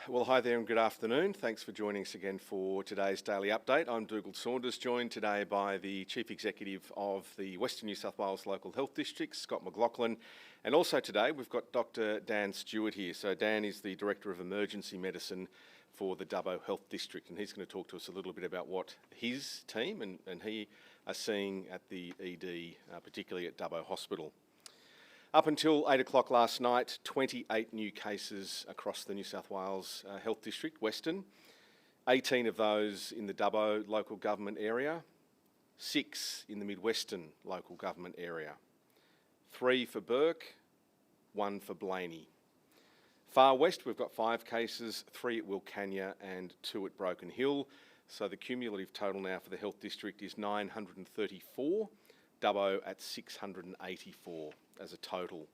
Well, hi there and good afternoon. Thanks for joining us again for today's Daily Update. I'm Dougal Saunders, joined today by the Chief Executive of the Western New South Wales Local Health District, Scott McLaughlin. And also today we've got Dr Dan Stewart here. So Dan is the Director of Emergency Medicine for the Dubbo Health District, and he's going to talk to us a little bit about what his team and he are seeing at the ED, particularly at Dubbo Hospital. Up until 8 o'clock last night, 28 new cases across the New South Wales Health District, Western. 18 of those in the Dubbo local government area, 6 in the Mid-Western local government area, 3 for Burke, 1 for Blaney. Far West, we've got 5 cases, 3 at Wilcannia and 2 at Broken Hill. So the cumulative total now for the Health District is 934, Dubbo at 684 as a total.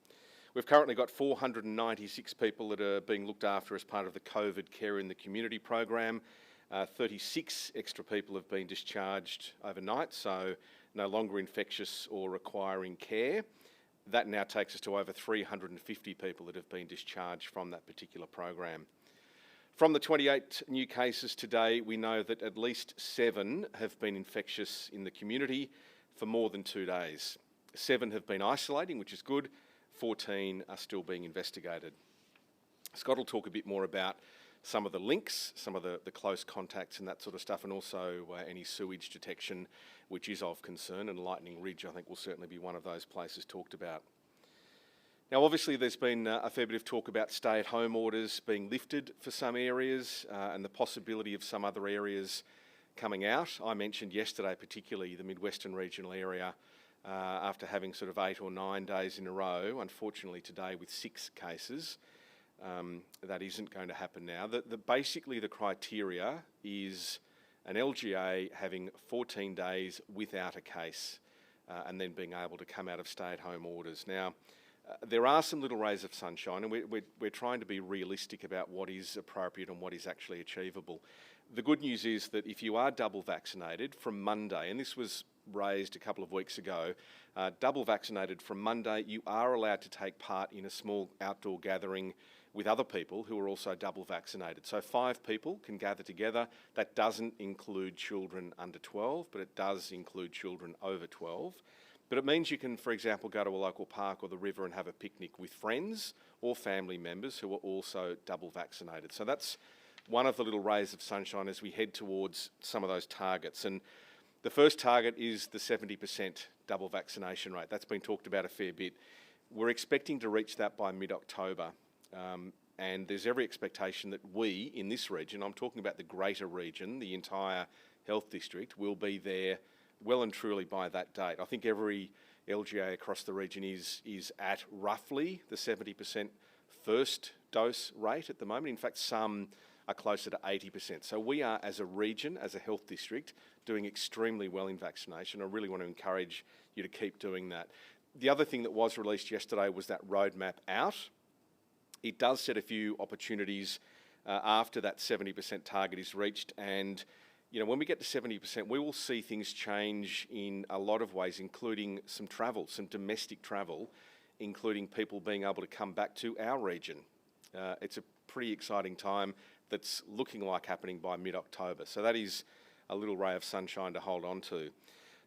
We've currently got 496 people that are being looked after as part of the COVID Care in the Community program. 36 extra people have been discharged overnight, so no longer infectious or requiring care. That now takes us to over 350 people that have been discharged from that particular program. From the 28 new cases today, we know that at least 7 have been infectious in the community for more than 2 days. 7 have been isolating, which is good. 14 are still being investigated. Scott will talk a bit more about some of the links, some of the close contacts and that sort of stuff, and also any sewage detection, which is of concern, and Lightning Ridge, I think, will certainly be one of those places talked about. Now, obviously, there's been a fair bit of talk about stay-at-home orders being lifted for some areas and the possibility of some other areas coming out. I mentioned yesterday, particularly the Mid-Western regional area, after having sort of 8 or 9 days in a row. Unfortunately today with 6 cases, that isn't going to happen now. Basically the criteria is an LGA having 14 days without a case and then being able to come out of stay-at-home orders. Now, there are some little rays of sunshine, and we're trying to be realistic about what is appropriate and what is actually achievable. The good news is that if you are double vaccinated from Monday, and this was raised a couple of weeks ago, double vaccinated from Monday, you are allowed to take part in a small outdoor gathering with other people who are also double vaccinated. So 5 people can gather together. That doesn't include children under 12, but it does include children over 12. But it means you can, for example, go to a local park or the river and have a picnic with friends or family members who are also double vaccinated. So that's one of the little rays of sunshine as we head towards some of those targets. And the first target is the 70% double vaccination rate. That's been talked about a fair bit. We're expecting to reach that by mid-October. And there's every expectation that we, in this region, I'm talking about the greater region, the entire health district, will be there well and truly by that date. I think every LGA across the region is at roughly the 70% first dose rate at the moment. In fact, some are closer to 80%. So we are, as a region, as a health district, doing extremely well in vaccination. I really want to encourage you to keep doing that. The other thing that was released yesterday was that roadmap out. It does set a few opportunities after that 70% target is reached, and when we get to 70%, we will see things change in a lot of ways, including some travel, some domestic travel, including people being able to come back to our region. It's a pretty exciting time that's looking like happening by mid-October. So that is a little ray of sunshine to hold on to.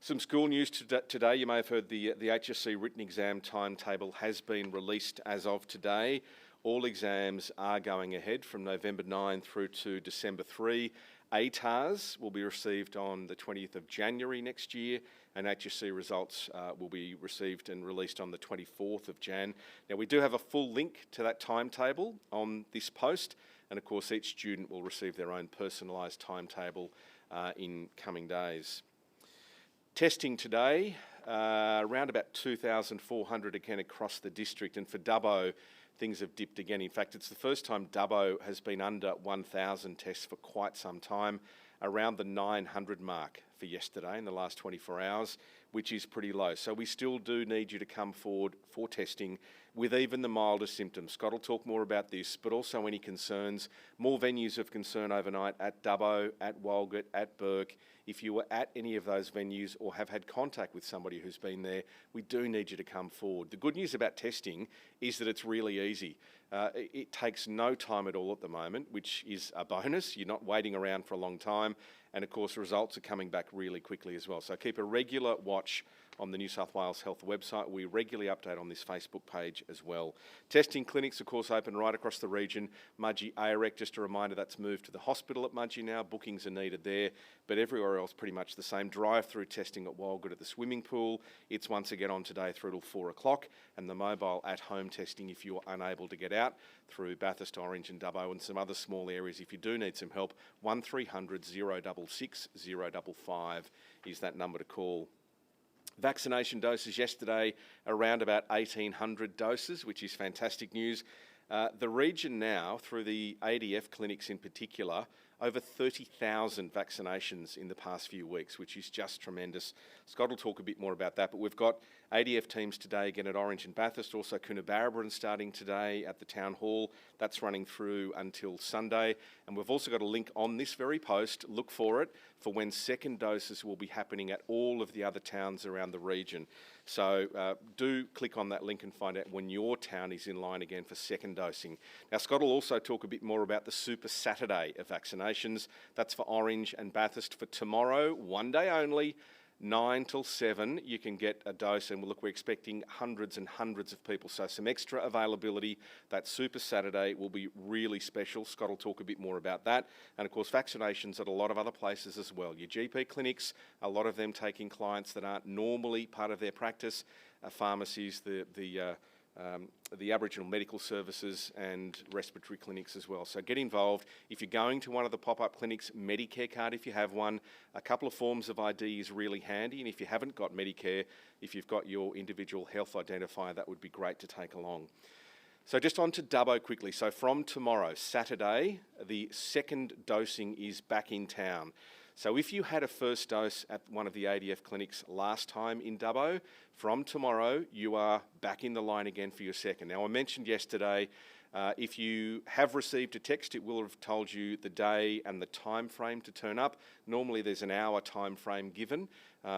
Some school news today. You may have heard the HSC written exam timetable has been released as of today. All exams are going ahead from November 9 through to December 3. ATARs will be received on the 20th of January next year, and HSC results will be received and released on the 24th of Jan. Now, we do have a full link to that timetable on this post, and of course each student will receive their own personalised timetable in coming days. Testing today, around about 2,400 again across the district, and for Dubbo, things have dipped again. In fact, it's the first time Dubbo has been under 1,000 tests for quite some time, around the 900 mark for yesterday in the last 24 hours, which is pretty low. So we still do need you to come forward for testing with even the mildest symptoms. Scott will talk more about this, but also any concerns. More venues of concern overnight at Dubbo, at Walgett, at Burke. if you were at any of those venues or have had contact with somebody who's been there, we do need you to come forward. The good news about testing is that it's really easy. It takes no time at all at the moment, which is a bonus. You're not waiting around for a long time. And of course, results are coming back really quickly as well. So keep a regular watch on the New South Wales Health website. We regularly update on this Facebook page as well. Testing clinics, of course, open right across the region. Mudgee AREC, just a reminder, that's moved to the hospital at Mudgee now. Bookings are needed there, but everywhere else pretty much the same. Drive-through testing at Wildgood at the swimming pool. It's once again on today through till 4 o'clock. And the mobile at-home testing if you're unable to get out through Bathurst, Orange and Dubbo and some other small areas. If you do need some help, 1300 066 055 is that number to call. Vaccination doses yesterday, around about 1,800 doses, which is fantastic news. The region now, through the ADF clinics in particular, over 30,000 vaccinations in the past few weeks, which is just tremendous. Scott will talk a bit more about that, but we've got ADF teams today again at Orange and Bathurst, also Coonabarabran starting today at the Town Hall. That's running through until Sunday. And we've also got a link on this very post, look for it, for when second doses will be happening at all of the other towns around the region. So do click on that link and find out when your town is in line again for second dosing. Now, Scott will also talk a bit more about the Super Saturday of vaccinations. That's for Orange and Bathurst for tomorrow, one day only, 9 till 7, you can get a dose, and look, we're expecting hundreds and hundreds of people. So some extra availability. That Super Saturday will be really special. Scott will talk a bit more about that. And of course, vaccinations at a lot of other places as well. Your GP clinics, a lot of them taking clients that aren't normally part of their practice, pharmacies, the Aboriginal medical services and respiratory clinics as well. So get involved. If you're going to one of the pop-up clinics, Medicare card if you have one, a couple of forms of ID is really handy. And if you haven't got Medicare, if you've got your individual health identifier, that would be great to take along. So just on to Dubbo quickly. So from tomorrow, Saturday, the second dosing is back in town. So if you had a first dose at one of the ADF clinics last time in Dubbo, from tomorrow you are back in the line again for your second. Now, I mentioned yesterday, if you have received a text, it will have told you the day and the time frame to turn up. Normally there's an hour time frame given.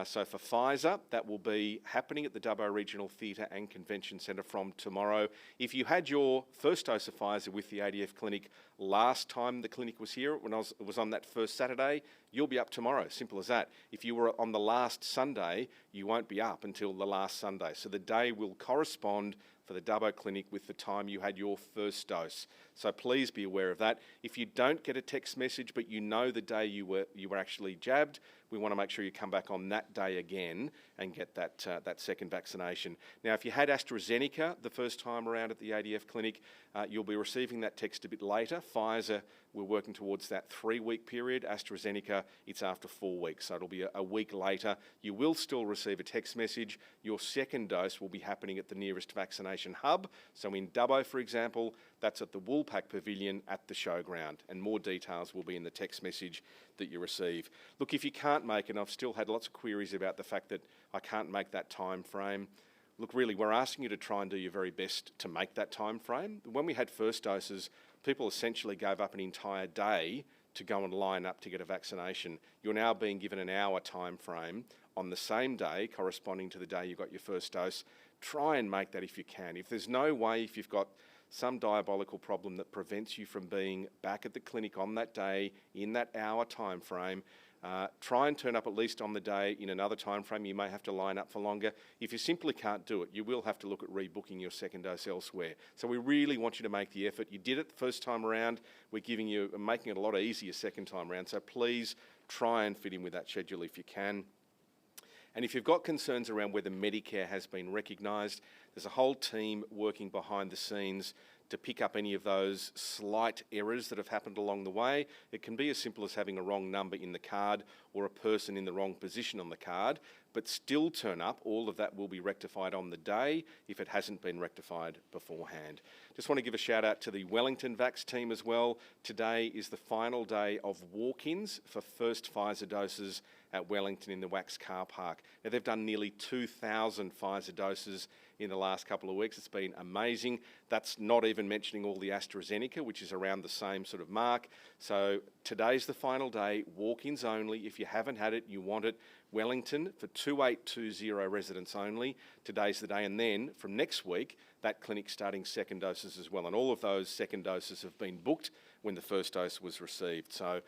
So for Pfizer, that will be happening at the Dubbo Regional Theatre and Convention Centre from tomorrow. If you had your first dose of Pfizer with the ADF clinic last time the clinic was here, when it was on that first Saturday, you'll be up tomorrow, simple as that. If you were on the last Sunday, you won't be up until the last Sunday. So the day will correspond for the Dubbo clinic with the time you had your first dose. So please be aware of that. If you don't get a text message, but you know the day you were actually jabbed, we want to make sure you come back on that day again and get that second vaccination. Now, if you had AstraZeneca the first time around at the ADF clinic, you'll be receiving that text a bit later. Pfizer, we're working towards that 3-week period. AstraZeneca, it's after 4 weeks, so it'll be a week later. You will still receive a text message. Your second dose will be happening at the nearest vaccination hub. So in Dubbo, for example, that's at the Woolpack Pavilion at the showground, and more details will be in the text message that you receive. Look, if you can't make it, I've still had lots of queries about the fact that I can't make that time frame. Look, really, we're asking you to try and do your very best to make that time frame. When we had first doses, people essentially gave up an entire day to go and line up to get a vaccination. You're now being given an hour time frame on the same day, corresponding to the day you got your first dose. Try and make that if you can. If there's no way, if you've got some diabolical problem that prevents you from being back at the clinic on that day in that hour time frame, try and turn up at least on the day in another time frame. You may have to line up for longer. If you simply can't do it, you will have to look at rebooking your second dose elsewhere. So we really want you to make the effort. You did it the first time around. We're making it a lot easier second time around. So please try and fit in with that schedule if you can. And if you've got concerns around whether Medicare has been recognised, there's a whole team working behind the scenes to pick up any of those slight errors that have happened along the way. It can be as simple as having a wrong number in the card or a person in the wrong position on the card, but still turn up. All of that will be rectified on the day if it hasn't been rectified beforehand. Just want to give a shout out to the Wellington Vax team as well. Today is the final day of walk-ins for first Pfizer doses at Wellington in the Wax car park. Now, they've done nearly 2,000 Pfizer doses in the last couple of weeks. It's been amazing. That's not even mentioning all the AstraZeneca, which is around the same sort of mark. So today's the final day, walk-ins only. If you haven't had it, you want it. Wellington for 2820 residents only. Today's the day, and then from next week, that clinic's starting second doses as well. And all of those second doses have been booked when the first dose was received. So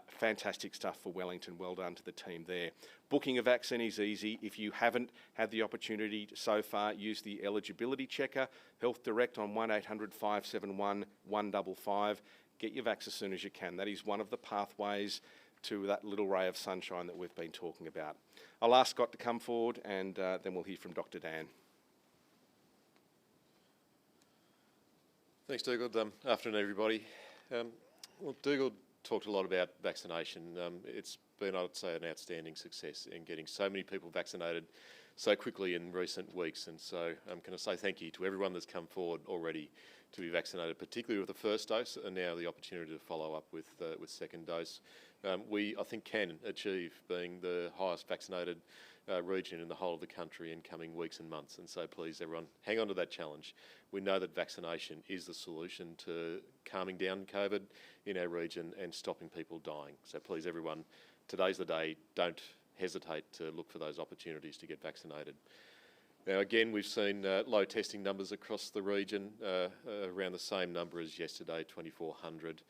fantastic stuff for Wellington. Well done to the team there. Booking a vaccine is easy. If you haven't had the opportunity so far, use the eligibility checker, Health Direct on 1800 571 155. Get your vax as soon as you can. That is one of the pathways to that little ray of sunshine that we've been talking about. I'll ask Scott to come forward, and then we'll hear from Dr. Dan. Thanks, Dougal. Afternoon, everybody. Well, Dougal talked a lot about vaccination. It's been, I'd say, an outstanding success in getting so many people vaccinated so quickly in recent weeks. And so I'm going to say thank you to everyone that's come forward already to be vaccinated, particularly with the first dose, and now the opportunity to follow up with second dose. We, I think, can achieve being the highest vaccinated region in the whole of the country in coming weeks and months. And so please, everyone, hang on to that challenge. We know that vaccination is the solution to calming down COVID in our region and stopping people dying. So please, everyone, today's the day. Don't hesitate to look for those opportunities to get vaccinated. Now, again, we've seen low testing numbers across the region, around the same number as yesterday, 2,400.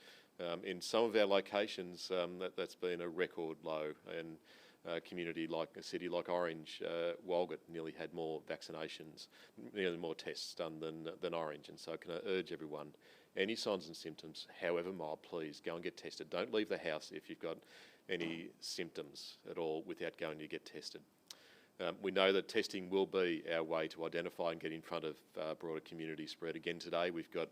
In some of our locations, that's been a record low, and a community like a city like Orange, Walgett nearly had more vaccinations, nearly more tests done than Orange. And so can I urge everyone, any signs and symptoms, however mild, please go and get tested. Don't leave the house if you've got any symptoms at all without going to get tested. We know that testing will be our way to identify and get in front of broader community spread. Again today, we've got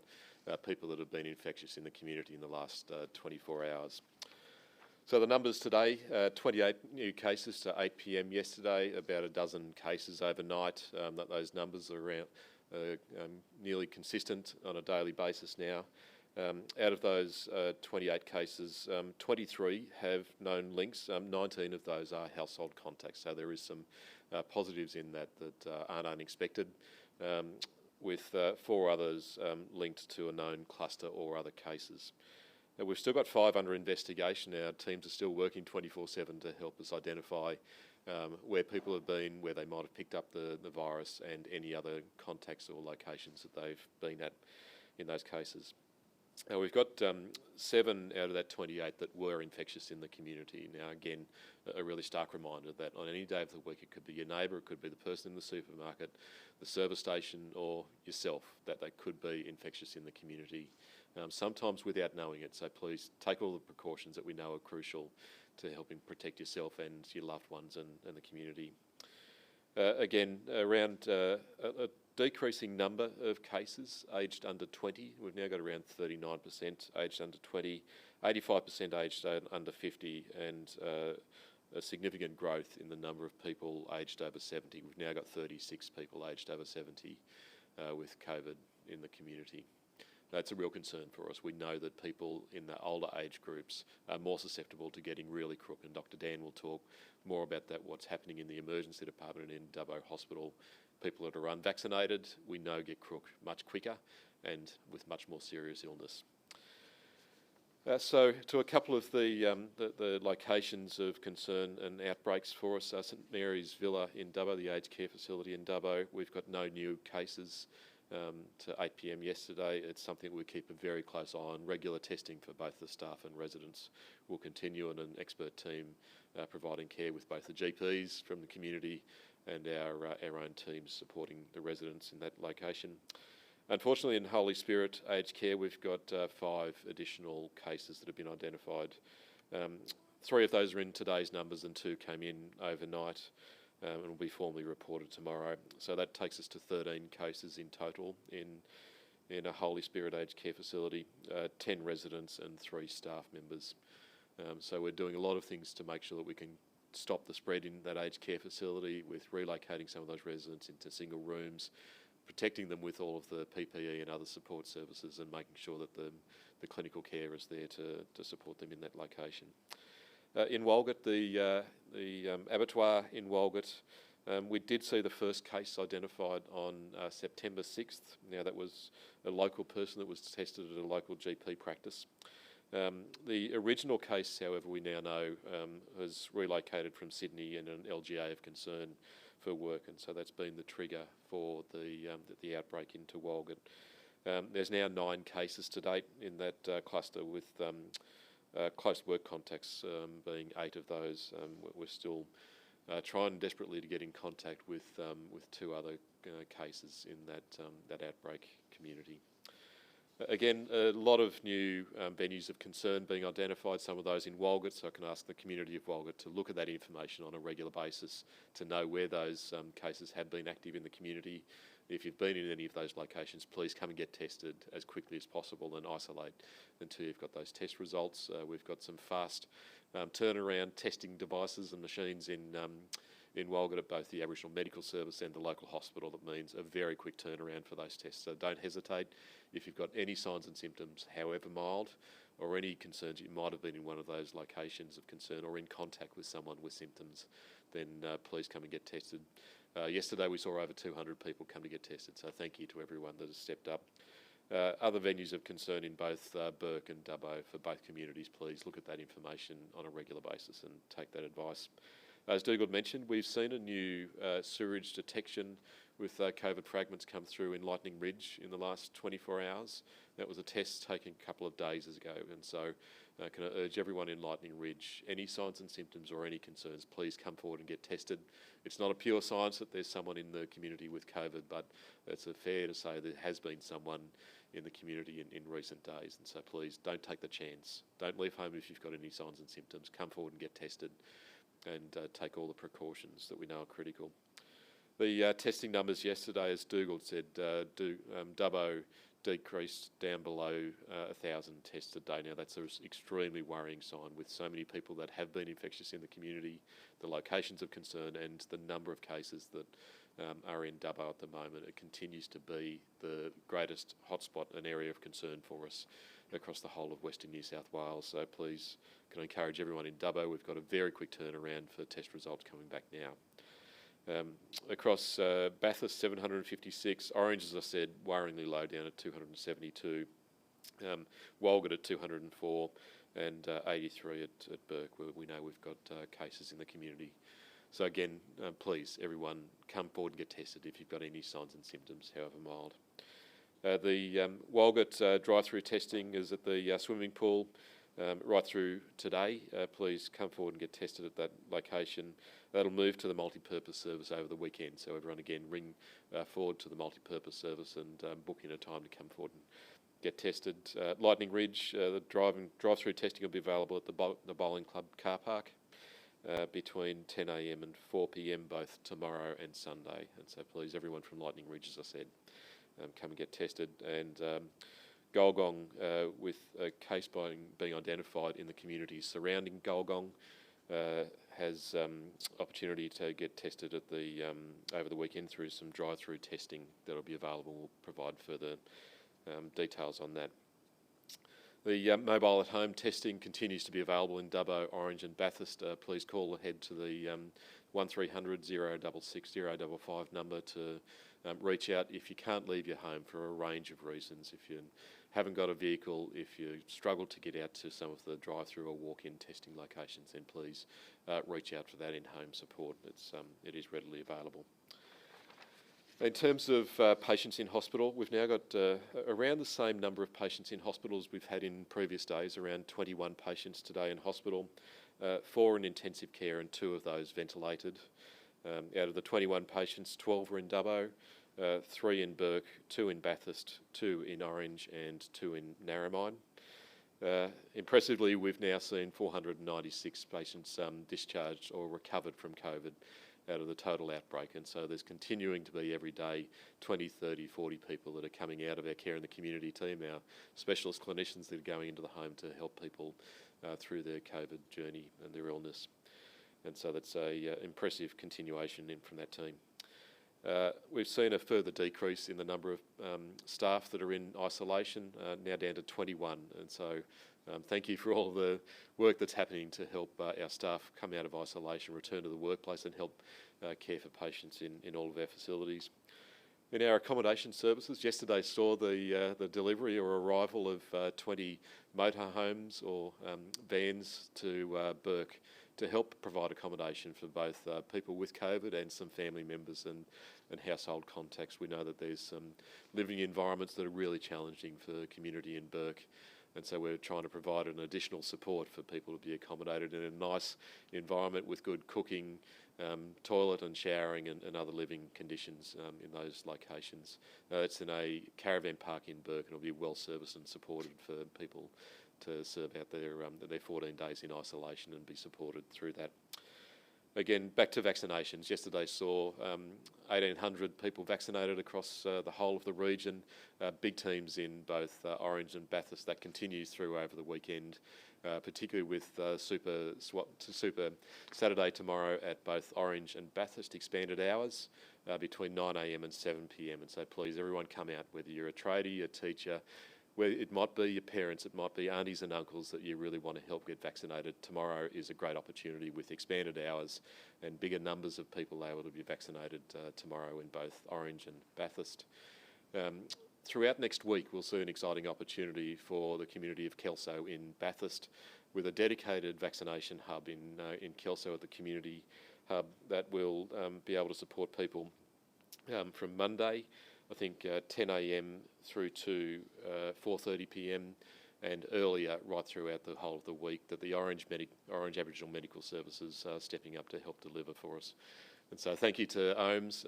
people that have been infectious in the community in the last 24 hours. So the numbers today, 28 new cases to 8 p.m. yesterday, about a dozen cases overnight. Those numbers are around nearly consistent on a daily basis now. Out of those 28 cases, 23 have known links. 19 of those are household contacts. So there is some positives in that aren't unexpected, with 4 others linked to a known cluster or other cases. Now, we've still got 5 under investigation. Our teams are still working 24/7 to help us identify where people have been, where they might have picked up the virus, and any other contacts or locations that they've been at in those cases. Now, we've got 7 out of that 28 that were infectious in the community. Now, again, a really stark reminder that on any day of the week, it could be your neighbour, it could be the person in the supermarket, the service station, or yourself, that they could be infectious in the community, sometimes without knowing it. So please take all the precautions that we know are crucial to helping protect yourself and your loved ones and the community. Again, around a decreasing number of cases aged under 20. We've now got around 39% aged under 20, 85% aged under 50, and a significant growth in the number of people aged over 70. We've now got 36 people aged over 70 with COVID in the community. That's a real concern for us. We know that people in the older age groups are more susceptible to getting really crook, and Dr. Dan will talk more about that, what's happening in the emergency department in Dubbo Hospital. People that are unvaccinated, we know, get crook much quicker and with much more serious illness. So to a couple of the locations of concern and outbreaks for us, St Mary's Villa in Dubbo, the aged care facility in Dubbo, we've got no new cases to 8 p.m. yesterday. It's something we keep a very close eye on. Regular testing for both the staff and residents will continue, and an expert team providing care with both the GPs from the community and our own teams supporting the residents in that location. Unfortunately, in Holy Spirit Aged Care, we've got 5 additional cases that have been identified. 3 of those are in today's numbers and 2 came in overnight and will be formally reported tomorrow. So that takes us to 13 cases in total in a Holy Spirit Aged Care facility, 10 residents and 3 staff members. So we're doing a lot of things to make sure that we can stop the spread in that aged care facility, with relocating some of those residents into single rooms, protecting them with all of the PPE and other support services, and making sure that the clinical care is there to support them in that location. In Walgett, the abattoir in Walgett, We did see the first case identified on September 6th. Now, that was a local person that was tested at a local GP practice. The original case, however, we now know has relocated from Sydney in an LGA of concern for work, and so that's been the trigger for the outbreak into Walgett. There's now 9 cases to date in that cluster, with close work contacts being 8 of those. We're still trying desperately to get in contact with 2 other cases in that outbreak community. Again, a lot of new venues of concern being identified, some of those in Walgett, so I can ask the community of Walgett to look at that information on a regular basis to know where those cases have been active in the community. If you've been in any of those locations, please come and get tested as quickly as possible and isolate until you've got those test results. We've got some fast turnaround testing devices and machines in Walgett at both the Aboriginal Medical Service and the local hospital. That means a very quick turnaround for those tests. So don't hesitate. If you've got any signs and symptoms, however mild, or any concerns you might have been in one of those locations of concern or in contact with someone with symptoms, then please come and get tested. Yesterday we saw over 200 people come to get tested, so thank you to everyone that has stepped up. Other venues of concern in both Burke and Dubbo for both communities, please look at that information on a regular basis and take that advice. As Dougal mentioned, we've seen a new sewerage detection with COVID fragments come through in Lightning Ridge in the last 24 hours. That was a test taken a couple of days ago, and so can I urge everyone in Lightning Ridge, any signs and symptoms or any concerns, please come forward and get tested. It's not a pure science that there's someone in the community with COVID, but it's fair to say there has been someone in the community in recent days, and so please don't take the chance. Don't leave home if you've got any signs and symptoms. Come forward and get tested and take all the precautions that we know are critical. The testing numbers yesterday, as Dougal said, Dubbo decreased down below 1,000 tests a day. Now, that's an extremely worrying sign with so many people that have been infectious in the community, the locations of concern and the number of cases that are in Dubbo at the moment. It continues to be the greatest hotspot and area of concern for us across the whole of Western New South Wales. So please, can I encourage everyone in Dubbo, we've got a very quick turnaround for test results coming back now. Across Bathurst, 756, Orange, as I said, worryingly low, down at 272, Walgett at 204, and 83 at Burke, where we know we've got cases in the community. So again, please, everyone, come forward and get tested if you've got any signs and symptoms, however mild. The Walgett drive-through testing is at the swimming pool right through today. Please come forward and get tested at that location. That'll move to the multi-purpose service over the weekend, so everyone again ring forward to the multi-purpose service and book in a time to come forward and get tested. Lightning Ridge, the drive-through testing will be available at the Bowling Club car park between 10 a.m. and 4 p.m. both tomorrow and Sunday. And so please, everyone from Lightning Ridge, as I said, come and get tested. And Golgong, with a case being identified in the community surrounding Golgong, has opportunity to get tested at the over the weekend through some drive-through testing that will be available. We'll provide further details on that. The mobile at-home testing continues to be available in Dubbo, Orange and Bathurst. Please call ahead to the 1300 066 055 number to reach out if you can't leave your home for a range of reasons. If you haven't got a vehicle, if you struggle to get out to some of the drive-through or walk-in testing locations, then please reach out for that in-home support. It is readily available. In terms of patients in hospital, we've now got around the same number of patients in hospital as we've had in previous days, around 21 patients today in hospital, 4 in intensive care and 2 of those ventilated. Out of the 21 patients, 12 were in Dubbo, 3 in Burke, 2 in Bathurst, 2 in Orange and 2 in Narromine. Impressively, we've now seen 496 patients discharged or recovered from COVID out of the total outbreak, and so there's continuing to be every day 20, 30, 40 people that are coming out of our care in the community team, our specialist clinicians that are going into the home to help people through their COVID journey and their illness. And so that's a impressive continuation in from that team. We've seen a further decrease in the number of staff that are in isolation, now down to 21. And so thank you for all the work that's happening to help our staff come out of isolation, return to the workplace and help care for patients in all of our facilities. In our accommodation services, yesterday saw the delivery or arrival of 20 motorhomes or vans to Burke to help provide accommodation for both people with COVID and some family members and household contacts. We know that there's some living environments that are really challenging for the community in Burke. And so we're trying to provide an additional support for people to be accommodated in a nice environment with good cooking, toilet and showering and other living conditions in those locations. It's in a caravan park in Burke and it'll be well serviced and supported for people to serve out their 14 days in isolation and be supported through that. Again, back to vaccinations. Yesterday saw 1,800 people vaccinated across the whole of the region. Big teams in both Orange and Bathurst. That continues through over the weekend, particularly with Super Saturday tomorrow at both Orange and Bathurst, expanded hours between 9 a.m. and 7 p.m. And so please, everyone come out, whether you're a tradie, a teacher, where it might be your parents, it might be aunties and uncles that you really want to help get vaccinated. Tomorrow is a great opportunity with expanded hours and bigger numbers of people able to be vaccinated tomorrow in both Orange and Bathurst. Throughout next week, we'll see an exciting opportunity for the community of Kelso in Bathurst with a dedicated vaccination hub in Kelso at the community hub that will be able to support people from Monday, I think 10 a.m. through to 4:30 p.m. and earlier right throughout the whole of the week, that the Orange Aboriginal Medical Services are stepping up to help deliver for us. And so thank you to OMS.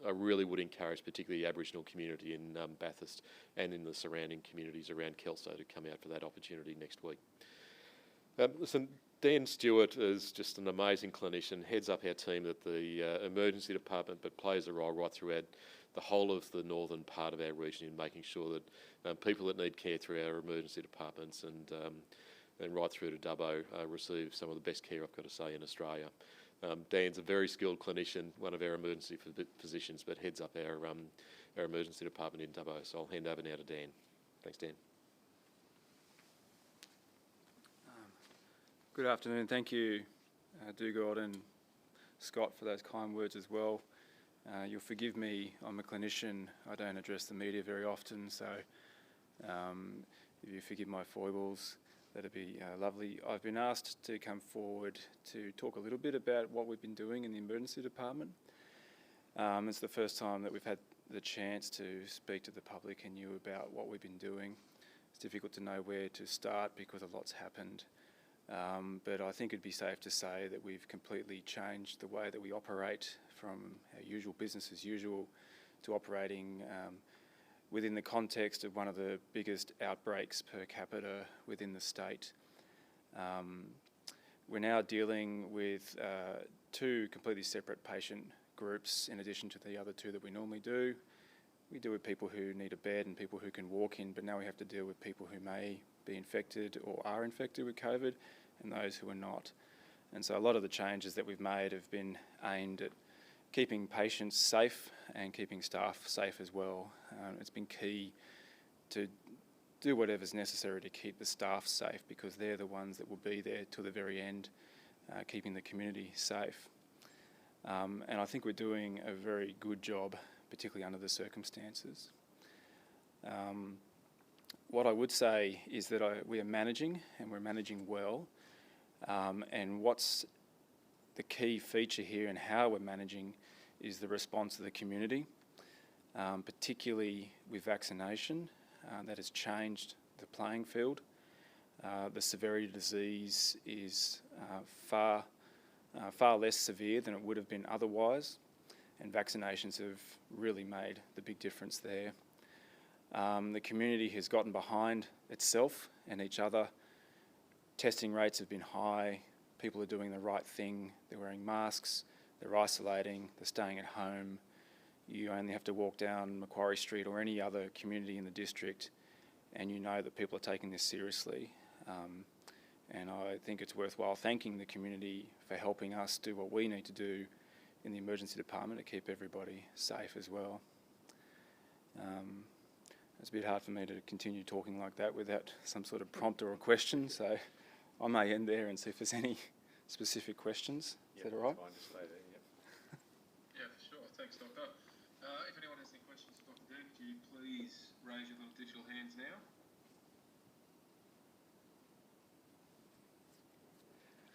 I really would encourage particularly the Aboriginal community in Bathurst and in the surrounding communities around Kelso to come out for that opportunity next week. Listen, Dan Stewart is just an amazing clinician, heads up our team at the emergency department, but plays a role right throughout the whole of the northern part of our region in making sure that people that need care through our emergency departments and right through to Dubbo receive some of the best care, I've got to say, in Australia. Dan's a very skilled clinician, one of our emergency physicians, but heads up our emergency department in Dubbo. So I'll hand over now to Dan. Thanks, Dan. Good afternoon. Thank you, Dugald and Scott, for those kind words as well. You'll forgive me, I'm a clinician. I don't address the media very often, so if you forgive my foibles, that'd be lovely. I've been asked to come forward to talk a little bit about what we've been doing in the emergency department. It's the first time that we've had the chance to speak to the public and you about what we've been doing. It's difficult to know where to start because a lot's happened. But I think it'd be safe to say that we've completely changed the way that we operate from our usual business as usual to operating within the context of one of the biggest outbreaks per capita within the state. We're now dealing with two completely separate patient groups in addition to the other two that we normally do. We deal with people who need a bed and people who can walk in, but now we have to deal with people who may be infected or are infected with COVID and those who are not. And so a lot of the changes that we've made have been aimed at keeping patients safe and keeping staff safe as well. It's been key to do whatever's necessary to keep the staff safe because they're the ones that will be there till the very end, keeping the community safe. And I think we're doing a very good job, particularly under the circumstances. What I would say is that we are managing, and we're managing well. And what's the key feature here and how we're managing is the response of the community, particularly with vaccination. That has changed the playing field. The severity of disease is far less severe than it would have been otherwise, and vaccinations have really made the big difference there. The community has gotten behind itself and each other. Testing rates have been high. People are doing the right thing. They're wearing masks. They're isolating. They're staying at home. You only have to walk down Macquarie Street or any other community in the district and you know that people are taking this seriously. And I think it's worthwhile thanking the community for helping us do what we need to do in the emergency department to keep everybody safe as well. It's a bit hard for me to continue talking like that without some sort of prompt or a question, so I may end there and see if there's any specific questions. Is that all right? Fine to stay there, yep. Yeah, for sure. Thanks, Doctor. If anyone has any questions for Dr. Dirk, could you please raise your little digital hands now?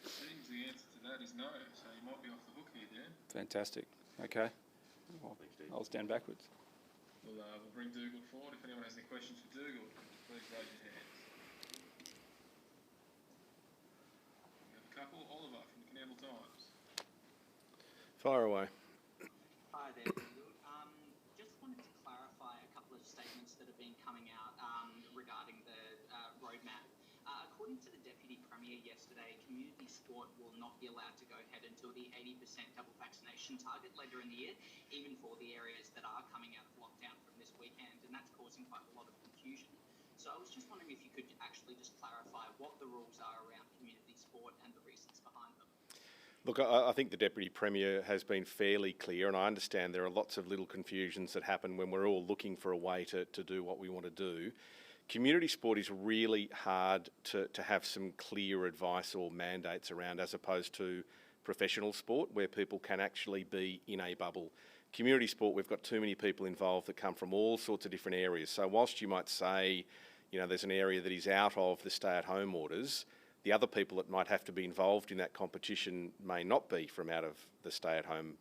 Seems the answer to that is no, so you might be off the hook here, Dan. Fantastic. Okay. Well, I'll stand backwards. We'll bring Dougal forward. If anyone has any questions for Dougal, please raise your hands. We have a couple. Oliver from the Canberra Times. Fire away. Hi there, Dougal. Just wanted to clarify a couple of statements that have been coming out regarding the roadmap. According to the Deputy Premier yesterday, community sport will not be allowed to go ahead until the 80% double vaccination target later in the year, even for the areas that are coming out of lockdown from this weekend, and that's causing quite a lot of confusion. So I was just wondering if you could actually just clarify what the rules are around community sport and the reasons behind them. Look, I think the Deputy Premier has been fairly clear, and I understand there are lots of little confusions that happen when we're all looking for a way to do what we want to do. Community sport is really hard to have some clear advice or mandates around, as opposed to professional sport where people can actually be in a bubble. Community sport, we've got too many people involved that come from all sorts of different areas. So whilst you might say, you know, there's an area that is out of the stay-at-home orders, the other people that might have to be involved in that competition may not be from out of the stay-at-home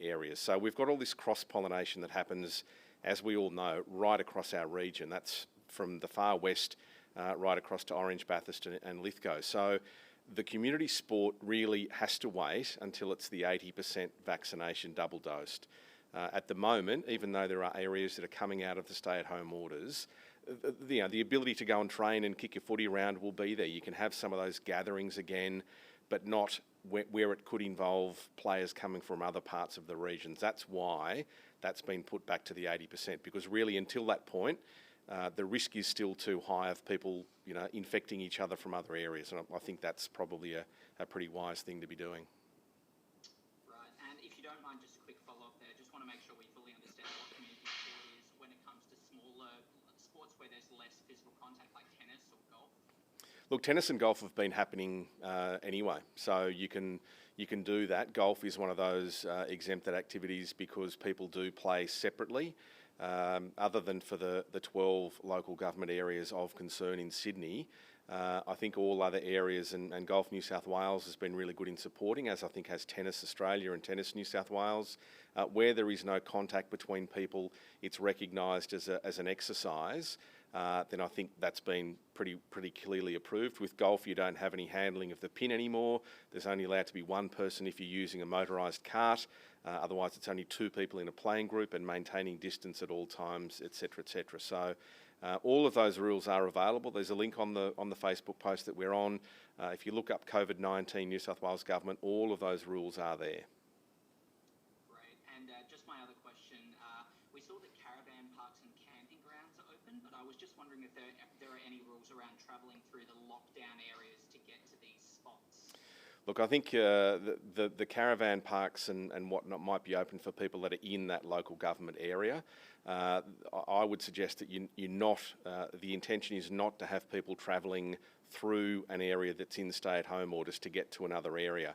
areas. So we've got all this cross-pollination that happens, as we all know, right across our region. That's from the far west right across to Orange, Bathurst and Lithgow. So the community sport really has to wait until it's the 80% vaccination double dosed. At the moment, even though there are areas that are coming out of the stay-at-home orders, the ability to go and train and kick your footy around will be there. You can have some of those gatherings again, but not where it could involve players coming from other parts of the regions. That's why that's been put back to the 80%, because really until that point, the risk is still too high of people, infecting each other from other areas, and I think that's probably a pretty wise thing to be doing. Right, and if you don't mind, just a quick follow-up there. Just want to make sure we fully understand what community sport is when it comes to smaller sports where there's less physical contact, like tennis or golf. Look, tennis and golf have been happening anyway, so you can do that. Golf is one of those exempted activities because people do play separately. Other than for the 12 local government areas of concern in Sydney, I think all other areas, and Golf New South Wales has been really good in supporting, as I think has Tennis Australia and Tennis New South Wales. Where there is no contact between people, it's recognised as an exercise, then I think that's been pretty clearly approved. With golf, you don't have any handling of the pin anymore. There's only allowed to be one person if you're using a motorised cart. Otherwise, it's only two people in a playing group and maintaining distance at all times, etc., etc. So all of those rules are available. There's a link on the Facebook post that we're on. If you look up COVID-19 New South Wales Government, all of those rules are there. Great, and just my other question, we saw that caravan parks and camping grounds are open, but I was just wondering if there are any rules around travelling through the lockdown areas to get to these spots. Look, I think the caravan parks and whatnot might be open for people that are in that local government area. I would suggest that you're not, the intention is not to have people travelling through an area that's in stay-at-home orders to get to another area.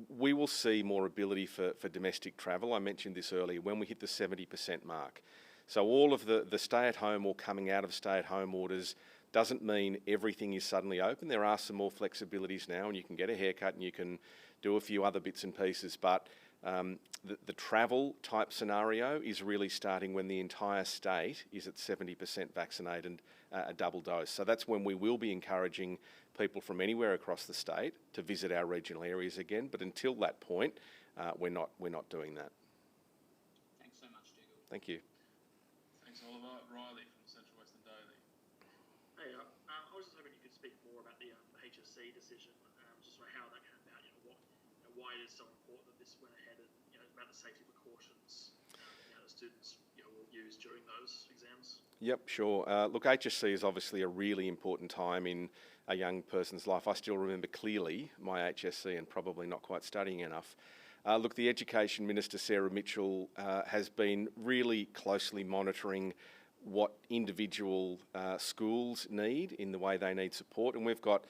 We will see more ability for domestic travel. I mentioned this earlier, when we hit the 70% mark. So all of the stay-at-home or coming out of stay-at-home orders doesn't mean everything is suddenly open. There are some more flexibilities now, and you can get a haircut and you can do a few other bits and pieces, but the travel type scenario is really starting when the entire state is at 70% vaccinated, a double dose. So that's when we will be encouraging people from anywhere across the state to visit our regional areas again, but until that point, we're not doing that. Thanks so much, Dougal. Thank you. Thanks, Oliver. Riley from Central Western Daily. Hey, I was just hoping you could speak more about the HSC decision, just how that came about, why it is so important that this went ahead, and about the safety precautions the students will use during those exams. Yep, sure. Look, HSC is obviously a really important time in a young person's life. I still remember clearly my HSC and probably not quite studying enough. Look, the Education Minister, Sarah Mitchell, has been really closely monitoring what individual schools need in the way they need support. And we've got,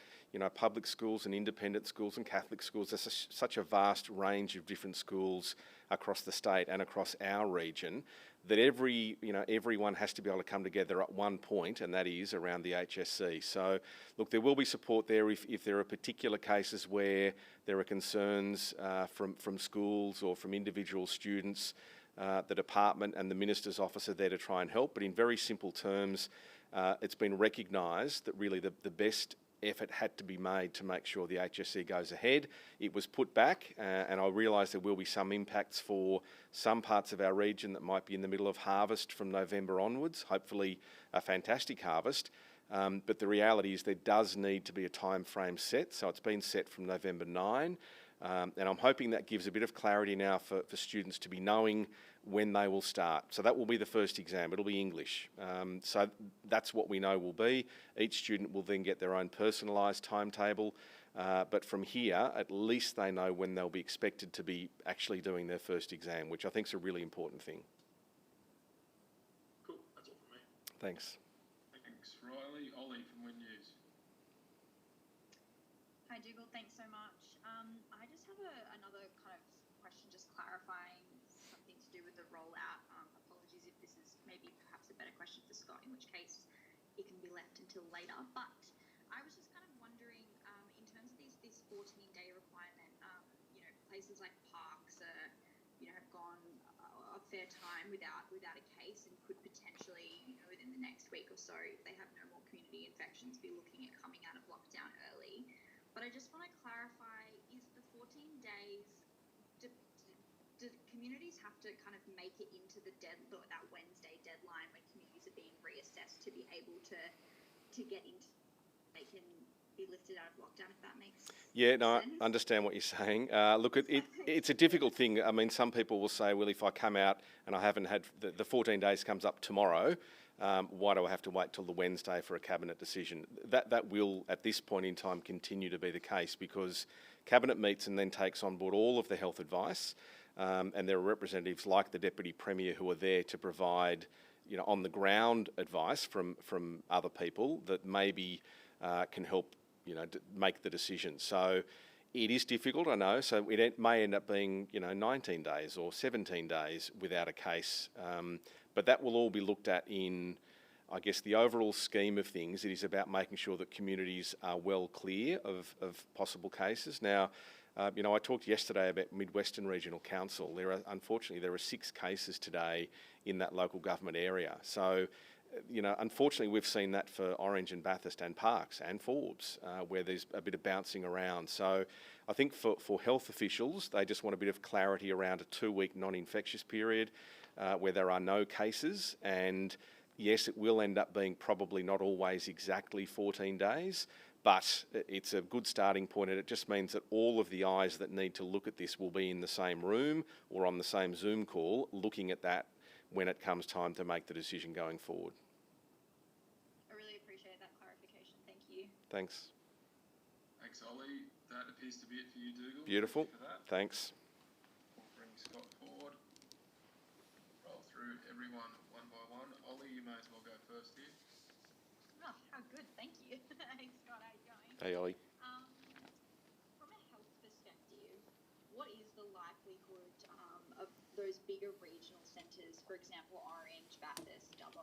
public schools and independent schools and Catholic schools. There's such a vast range of different schools across the state and across our region that everyone has to be able to come together at one point, and that is around the HSC. So, look, there will be support there if there are particular cases where there are concerns from schools or from individual students. The department and the Minister's office are there to try and help, but in very simple terms, it's been recognised that really the best effort had to be made to make sure the HSC goes ahead. It was put back, and I realise there will be some impacts for some parts of our region that might be in the middle of harvest from November onwards, hopefully a fantastic harvest. But the reality is there does need to be a time frame set, so it's been set from November 9. And I'm hoping that gives a bit of clarity now for students to be knowing when they will start. So that will be the first exam. It'll be English. So that's what we know will be. Each student will then get their own personalised timetable. But from here, at least they know when they'll be expected to be actually doing their first exam, which I think is a really important thing. Cool, that's all from me. Thanks. Thanks, Riley. Ollie from Win News. Hi, Dougal. Thanks so much. I just have another kind of question, just clarifying something to do with the rollout. Apologies if this is maybe perhaps a better question for Scott, in which case it can be left until later. But I was just kind of wondering, in terms of this 14-day requirement, places like parks have gone a fair time without a case and could potentially, within the next week or so, if they have no more community infections, be looking at coming out of lockdown early. But I just want to clarify, is the 14 days, do communities have to kind of make it into that Wednesday deadline when communities are being reassessed to be able to get into, they can be lifted out of lockdown, if that makes sense? Yeah, no, I understand what you're saying. Look, it's a difficult thing. I mean, some people will say, well, if I come out and I haven't had, the 14 days comes up tomorrow, why do I have to wait till the Wednesday for a Cabinet decision? That will, at this point in time, continue to be the case because Cabinet meets and then takes on board all of the health advice, and there are representatives like the Deputy Premier who are there to provide, on the ground advice from other people that maybe can help, make the decision. So it is difficult, I know. So it may end up being, 19 days or 17 days without a case. But that will all be looked at in, I guess, the overall scheme of things. It is about making sure that communities are well clear of possible cases. Now, I talked yesterday about Mid-Western Regional Council. Unfortunately, there are 6 cases today in that local government area. So, unfortunately, we've seen that for Orange and Bathurst and Parkes and Forbes, where there's a bit of bouncing around. So I think for health officials, they just want a bit of clarity around a 2-week non-infectious period where there are no cases. And yes, it will end up being probably not always exactly 14 days, but it's a good starting point, and it just means that all of the eyes that need to look at this will be in the same room or on the same Zoom call looking at that when it comes time to make the decision going forward. I really appreciate that clarification. Thank you. Thanks. Thanks, Ollie. That appears to be it for you, Dougal. Beautiful. Thank you for that. Thanks. We'll bring Scott forward. Roll through everyone one by one. Ollie, you may as well go first here. Oh, how good. Thank you. Hey, Scott, how are you going? Hey, Ollie. From a health perspective, what is the likelihood of those bigger regional centres, for example, Orange, Bathurst, Dubbo,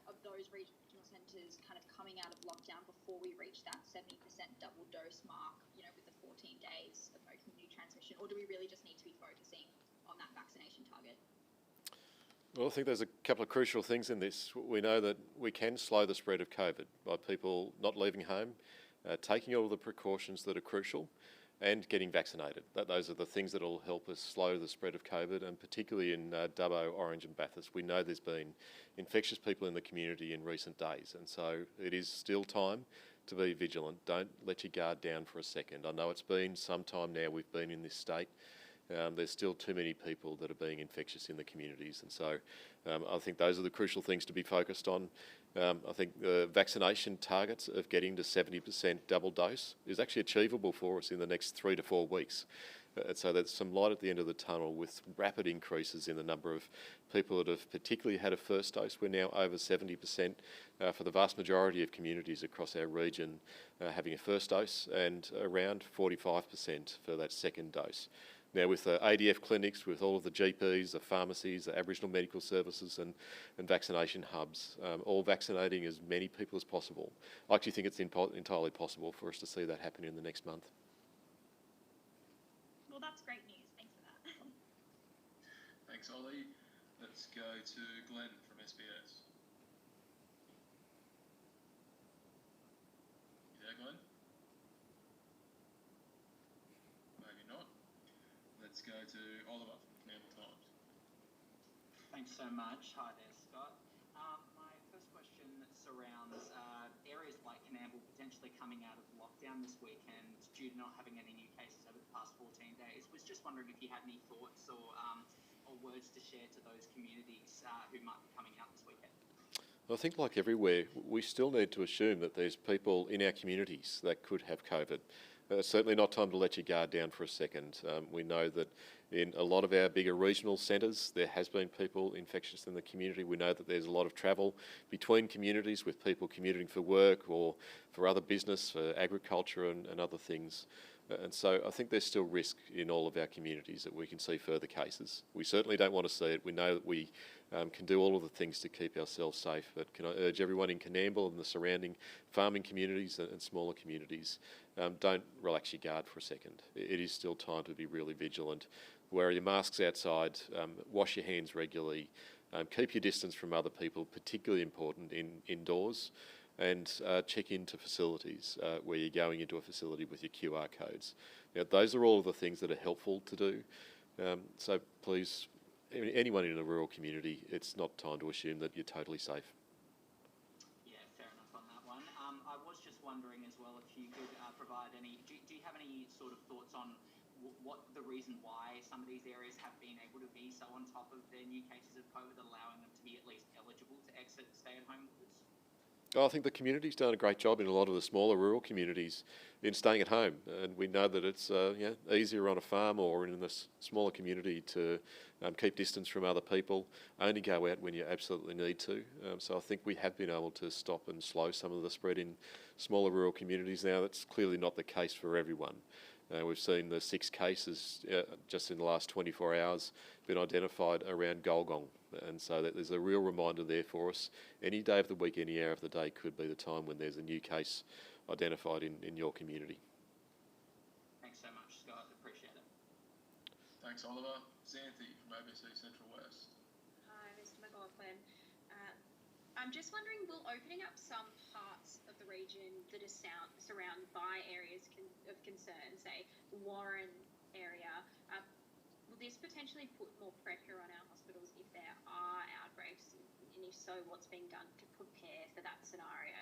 of those regional centres kind of coming out of lockdown before we reach that 70% double dose mark, with the 14 days of no community transmission? Or do we really just need to be focusing on that vaccination target? Well, I think there's a couple of crucial things in this. We know that we can slow the spread of COVID by people not leaving home, taking all of the precautions that are crucial, and getting vaccinated. Those are the things that will help us slow the spread of COVID, and particularly in Dubbo, Orange and Bathurst. We know there's been infectious people in the community in recent days, and so it is still time to be vigilant. Don't let your guard down for a second. I know it's been some time now we've been in this state. There's still too many people that are being infectious in the communities, and so I think those are the crucial things to be focused on. I think the vaccination targets of getting to 70% double dose is actually achievable for us in the next 3 to 4 weeks. And so there's some light at the end of the tunnel with rapid increases in the number of people that have particularly had a first dose. We're now over 70% for the vast majority of communities across our region having a first dose, and around 45% for that second dose. Now, with the ADF clinics, with all of the GPs, the pharmacies, the Aboriginal medical services and vaccination hubs, all vaccinating as many people as possible, I actually think it's entirely possible for us to see that happen in the next month. Well, that's great news. Thanks for that. Thanks, Ollie. Let's go to Glenn from SBS. You there, Glenn? Maybe not. Let's go to Oliver from Campbell Times. Thanks so much. Hi there, Scott. My first question surrounds areas like Canberra potentially coming out of lockdown this weekend due to not having any new cases over the past 14 days. Was just wondering if you had any thoughts or words to share to those communities who might be coming out this weekend. I think, like everywhere, we still need to assume that there's people in our communities that could have COVID. Certainly not time to let your guard down for a second. We know that in a lot of our bigger regional centres, there has been people infectious in the community. We know that there's a lot of travel between communities with people commuting for work or for other business, for agriculture and other things. And so I think there's still risk in all of our communities that we can see further cases. We certainly don't want to see it. We know that we can do all of the things to keep ourselves safe. But can I urge everyone in Canberra and the surrounding farming communities and smaller communities, don't relax your guard for a second. It is still time to be really vigilant. Wear your masks outside, wash your hands regularly, keep your distance from other people, particularly important indoors, and check into facilities where you're going into a facility with your QR codes. Now, those are all of the things that are helpful to do. So please, anyone in a rural community, it's not time to assume that you're totally safe. Yeah, fair enough on that one. I was just wondering as well if you could provide any, do you have any sort of thoughts on what the reason why some of these areas have been able to be so on top of their new cases of COVID, allowing them to be at least eligible to exit stay-at-home orders? I think the community's done a great job in a lot of the smaller rural communities in staying at home, and we know that it's easier on a farm or in this smaller community to keep distance from other people, only go out when you absolutely need to. So I think we have been able to stop and slow some of the spread in smaller rural communities. Now, that's clearly not the case for everyone. We've seen the 6 cases just in the last 24 hours been identified around Golgong, and so that there's a real reminder there for us. Any day of the week, any hour of the day could be the time when there's a new case identified in your community. Thanks so much, Scott. Appreciate it. Thanks, Oliver. Xanthi from ABC Central West. Hi, Mr. McLaughlin. I'm just wondering, will opening up some parts of the region that are surrounded by areas of concern, say the Warren area, will this potentially put more pressure on our hospitals if there are outbreaks? And if so, what's being done to prepare for that scenario?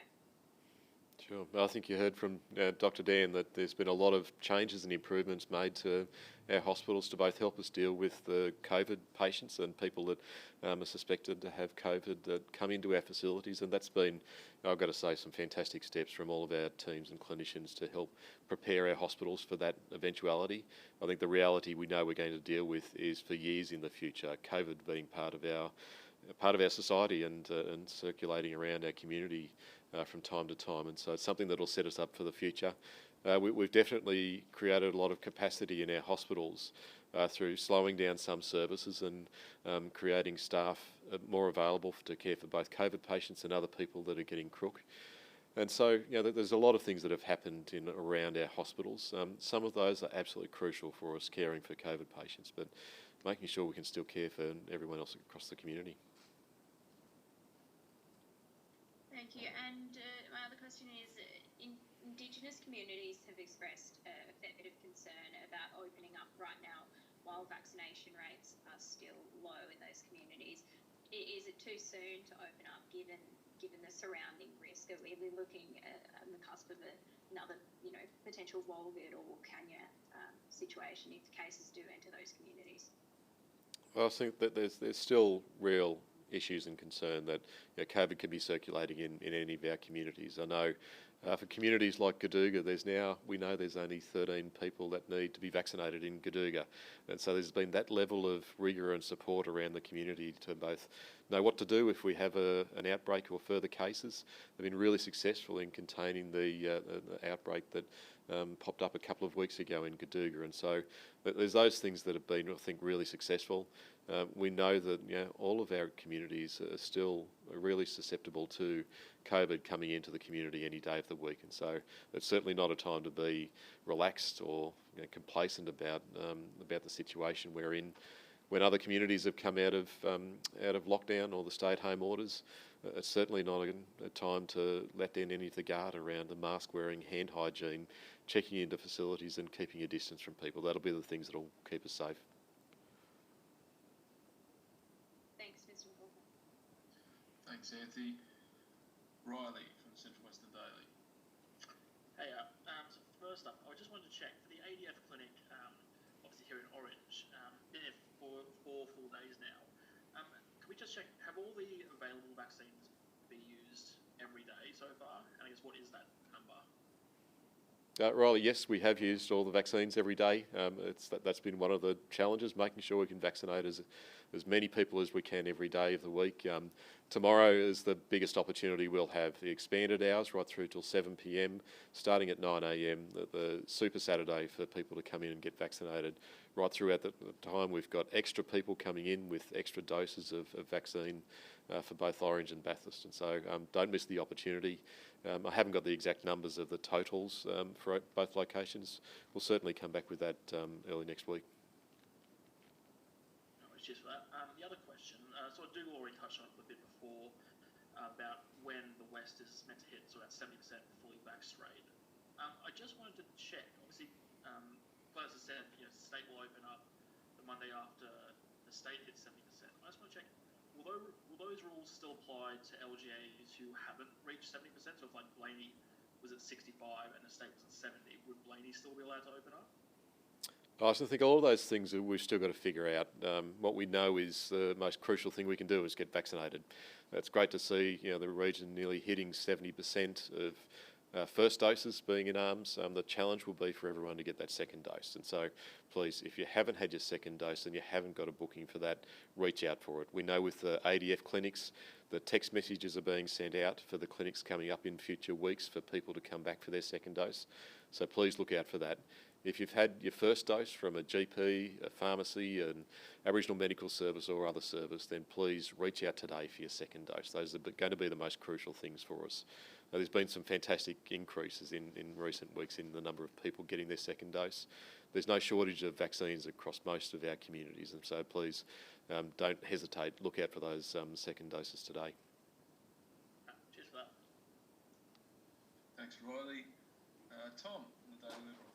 Sure. I think you heard from Dr. Dan that there's been a lot of changes and improvements made to our hospitals to both help us deal with the COVID patients and people that are suspected to have COVID that come into our facilities. And that's been, I've got to say, some fantastic steps from all of our teams and clinicians to help prepare our hospitals for that eventuality. I think the reality we know we're going to deal with is for years in the future, COVID being part of our society and circulating around our community from time to time, and so it's something that will set us up for the future. We've definitely created a lot of capacity in our hospitals through slowing down some services and creating staff more available to care for both COVID patients and other people that are getting crook. And so, there's a lot of things that have happened in around our hospitals. Some of those are absolutely crucial for us caring for COVID patients, but making sure we can still care for everyone else across the community. Thank you. And my other question is, Indigenous communities have expressed a fair bit of concern about opening up right now while vaccination rates are still low in those communities. Is it too soon to open up given the surrounding risk? Are we looking at the cusp of another potential Walgett or Wilcannia situation if cases do enter those communities? Well, I think that there's still real issues and concern that COVID can be circulating in any of our communities. I know for communities like Gadooga, we know there's only 13 people that need to be vaccinated in Gadooga. And so there's been that level of rigour and support around the community to both know what to do if we have an outbreak or further cases. They've been really successful in containing the outbreak that popped up a couple of weeks ago in Gadooga. And so there's those things that have been, I think, really successful. We know that all of our communities are still really susceptible to COVID coming into the community any day of the week, and so it's certainly not a time to be relaxed or complacent about the situation we're in. When other communities have come out of lockdown or the stay-at-home orders, it's certainly not a time to let down any of the guard around the mask wearing, hand hygiene, checking into facilities and keeping a distance from people. That'll be the things that'll keep us safe. Thanks, Mr. Walker. Thanks, Anthony. Riley from the Central Western Daily. Hey, so first up, I just wanted to check for the ADF clinic, obviously here in Orange, been here for 4 full days now. Can we just check, have all the available vaccines been used every day so far? And I guess what is that number? Riley, yes, we have used all the vaccines every day. That's been one of the challenges, making sure we can vaccinate as many people as we can every day of the week. Tomorrow is the biggest opportunity we'll have. The expanded hours right through till 7 p.m, starting at 9 a.m, the Super Saturday for people to come in and get vaccinated. Right throughout the time, we've got extra people coming in with extra doses of vaccine for both Orange and Bathurst. And so don't miss the opportunity. I haven't got the exact numbers of the totals for both locations. We'll certainly come back with that early next week. Cheers for that. The other question, so Dougal already touched on it a bit before about when the West is meant to hit sort of that 70% fully vaxxed rate. I just wanted to check, obviously, as I said, state will open up the Monday after the state hits 70%. I just want to check, will those rules still apply to LGAs who haven't reached 70%? So if like Blaney was at 65 and the state was at 70, would Blaney still be allowed to open up? I think all of those things that we've still got to figure out. What we know is the most crucial thing we can do is get vaccinated. It's great to see the region nearly hitting 70% of first doses being in arms. The challenge will be for everyone to get that second dose. And so please, if you haven't had your second dose and you haven't got a booking for that, reach out for it. We know with the ADF clinics, the text messages are being sent out for the clinics coming up in future weeks for people to come back for their second dose. So please look out for that. If you've had your first dose from a GP, a pharmacy, an Aboriginal Medical Service or other service, then please reach out today for your second dose. Those are going to be the most crucial things for us. There's been some fantastic increases in recent weeks in the number of people getting their second dose. There's no shortage of vaccines across most of our communities, and so please don't hesitate. Look out for those second doses today. Cheers for that. Thanks, Riley. Tom, the Daily Liberal.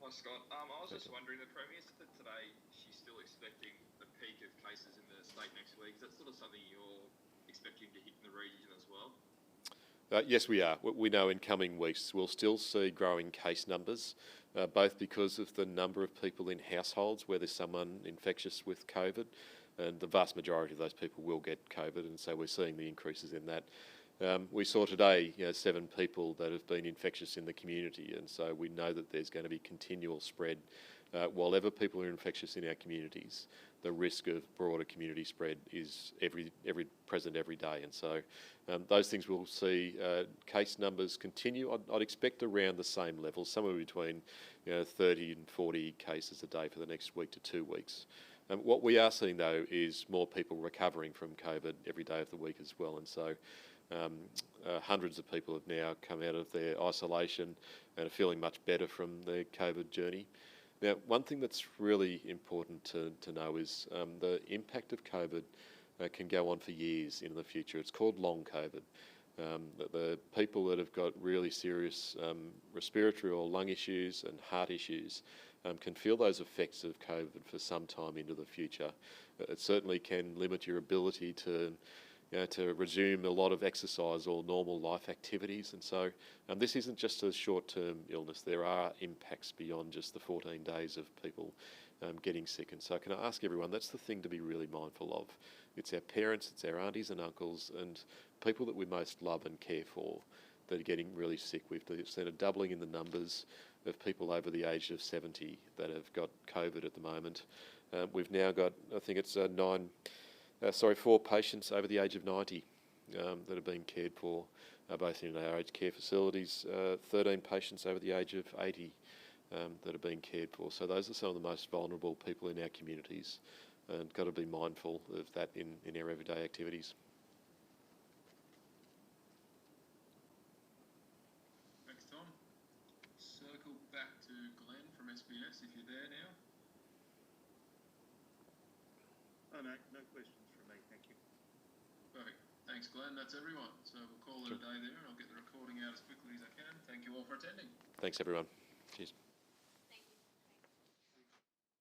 Hi Scott, I was just wondering, the Premier said that today she's still expecting the peak of cases in the state next week. Is that sort of something you're expecting to hit in the region as well? Yes, we are. We know in coming weeks we'll still see growing case numbers, both because of the number of people in households where there's someone infectious with COVID, and the vast majority of those people will get COVID, and so we're seeing the increases in that. We saw today 7 people that have been infectious in the community, and so we know that there's going to be continual spread. While ever people are infectious in our communities, the risk of broader community spread is present every day, and so those things we'll see case numbers continue. I'd expect around the same level, somewhere between 30 and 40 cases a day for the next week to 2 weeks. What we are seeing though is more people recovering from COVID every day of the week as well, and so hundreds of people have now come out of their isolation and are feeling much better from their COVID journey. Now, one thing that's really important to know is the impact of COVID can go on for years in the future. It's called long COVID. The people that have got really serious respiratory or lung issues and heart issues can feel those effects of COVID for some time into the future. It certainly can limit your ability to resume a lot of exercise or normal life activities. And so this isn't just a short-term illness. There are impacts beyond just the 14 days of people getting sick. And so can I ask everyone, that's the thing to be really mindful of. It's our parents, it's our aunties and uncles and people that we most love and care for that are getting really sick. We've seen a doubling in the numbers of people over the age of 70 that have got COVID at the moment. We've now got, I think it's 4 patients over the age of 90 that are being cared for, both in our aged care facilities, 13 patients over the age of 80 that are being cared for. So those are some of the most vulnerable people in our communities, and got to be mindful of that in our everyday activities. Thanks, Tom. Circle back to Glenn from SBS if you're there now. Oh, no questions from me, thank you. Perfect. Thanks, Glenn. That's everyone. So we'll call it a day there, and I'll get the recording out as quickly as I can. Thank you all for attending. Thanks, everyone. Cheers.